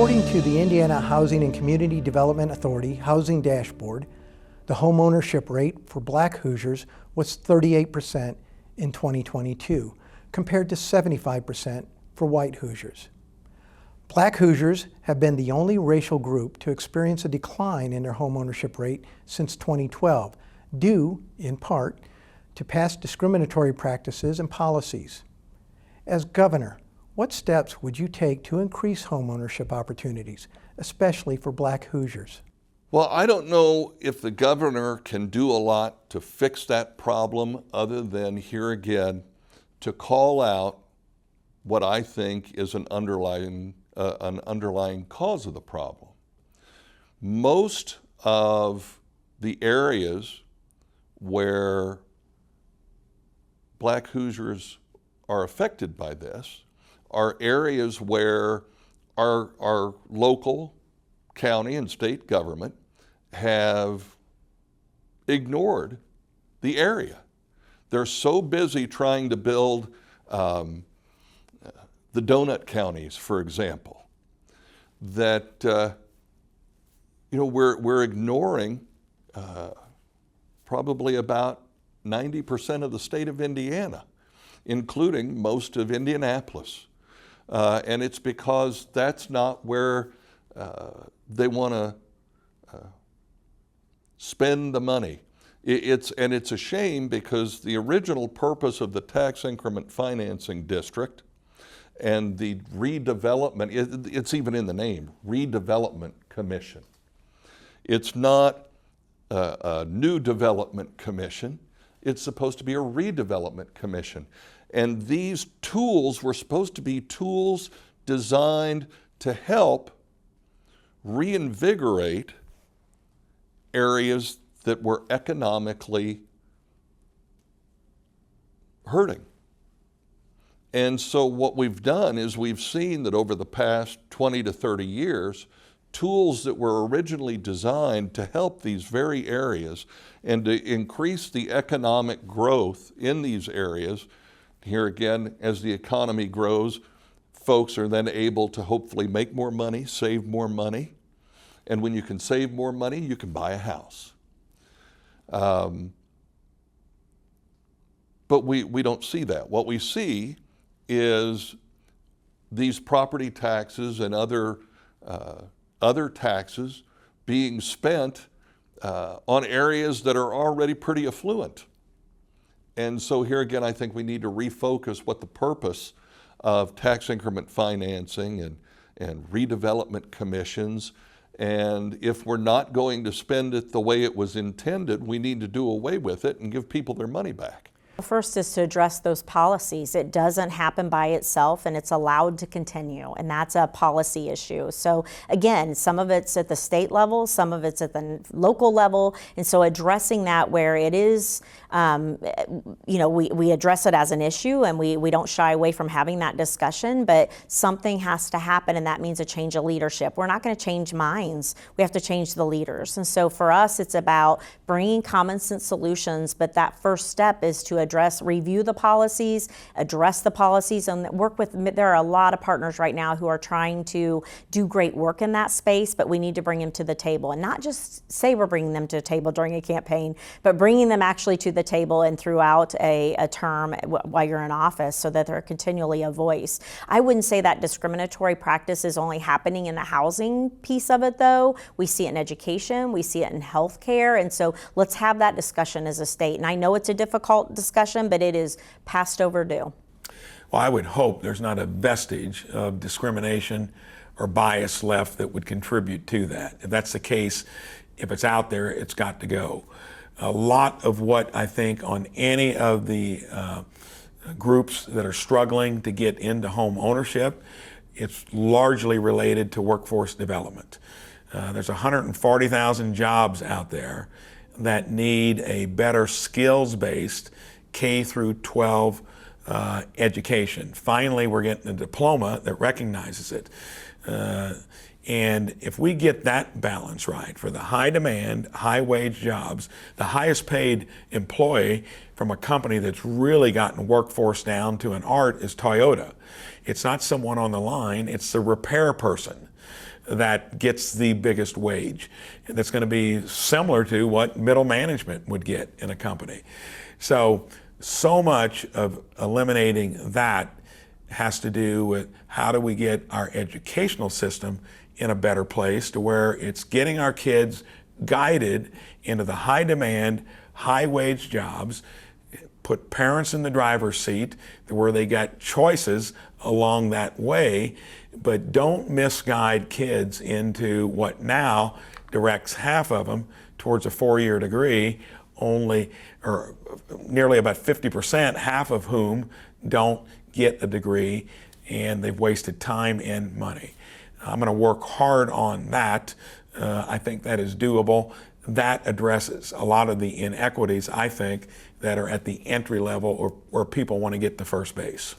According to the Indiana Housing and Community Development Authority Housing Dashboard, the homeownership rate for Black Hoosiers was 38% in 2022, compared to 75% for white Hoosiers. Black Hoosiers have been the only racial group to experience a decline in their homeownership rate since 2012, due, in part, to past discriminatory practices and policies. As governor, what steps would you take to increase homeownership opportunities, especially for Black Hoosiers? Well, I don't know if the governor can do a lot to fix that problem other than, here again, to call out what I think is an underlying cause of the problem. Most of the areas where Black Hoosiers are affected by this are areas where our local, county, and state government have ignored the area. They're so busy trying to build the donut counties, for example, that we're ignoring probably about 90% of the state of Indiana, including most of Indianapolis. And it's because that's not where they want to spend the money. It's a shame because the original purpose of the tax increment financing district and the redevelopment, it's even in the name, redevelopment commission. It's not a new development commission. It's supposed to be a redevelopment commission. And these tools were supposed to be tools designed to help reinvigorate areas that were economically hurting. And so what we've done is we've seen that over the past 20 to 30 years, tools that were originally designed to help these very areas and to increase the economic growth in these areas. Here again, as the economy grows, folks are then able to hopefully make more money, save more money. And when you can save more money, you can buy a house. But we don't see that. What we see is these property taxes and other taxes being spent on areas that are already pretty affluent. And so here again, I think we need to refocus what the purpose of tax increment financing and redevelopment commissions. And if we're not going to spend it the way it was intended, we need to do away with it and give people their money back. First is to address those policies. It doesn't happen by itself, and it's allowed to continue, and that's a policy issue. So again, some of it's at the state level, some of it's at the local level, and so addressing that where it is, we address it as an issue, and we don't shy away from having that discussion, but something has to happen, and that means a change of leadership. We're not going to change minds. We have to change the leaders. And so for us, it's about bringing common sense solutions, but that first step is to review the policies, address the policies, and work with, there are a lot of partners right now who are trying to do great work in that space, but we need to bring them to the table and not just say we're bringing them to the table during a campaign, but bringing them actually to the table and throughout a term while you're in office so that they're continually a voice. I wouldn't say that discriminatory practice is only happening in the housing piece of it though. We see it in education, we see it in healthcare, and so let's have that discussion as a state. And I know it's a difficult discussion, but it is past overdue. Well, I would hope there's not a vestige of discrimination or bias left that would contribute to that. If that's the case, if it's out there, it's got to go. A lot of what I think on any of the groups that are struggling to get into home ownership, it's largely related to workforce development. There's 140,000 jobs out there that need a better skills-based K through 12 education. Finally, we're getting a diploma that recognizes it. And if we get that balance right for the high demand, high wage jobs, the highest paid employee from a company that's really gotten workforce down to an art is Toyota. It's not someone on the line, it's the repair person. that gets the biggest wage. And that's going to be similar to what middle management would get in a company. So much of eliminating that has to do with how do we get our educational system in a better place to where it's getting our kids guided into the high demand, high wage jobs, put parents in the driver's seat where they got choices along that way, but don't misguide kids into what now directs half of them towards a 4-year degree, only, or nearly about 50%, half of whom don't get a degree, and they've wasted time and money. I'm going to work hard on that. I think that is doable. That addresses a lot of the inequities, I think, that are at the entry level or where people want to get to first base.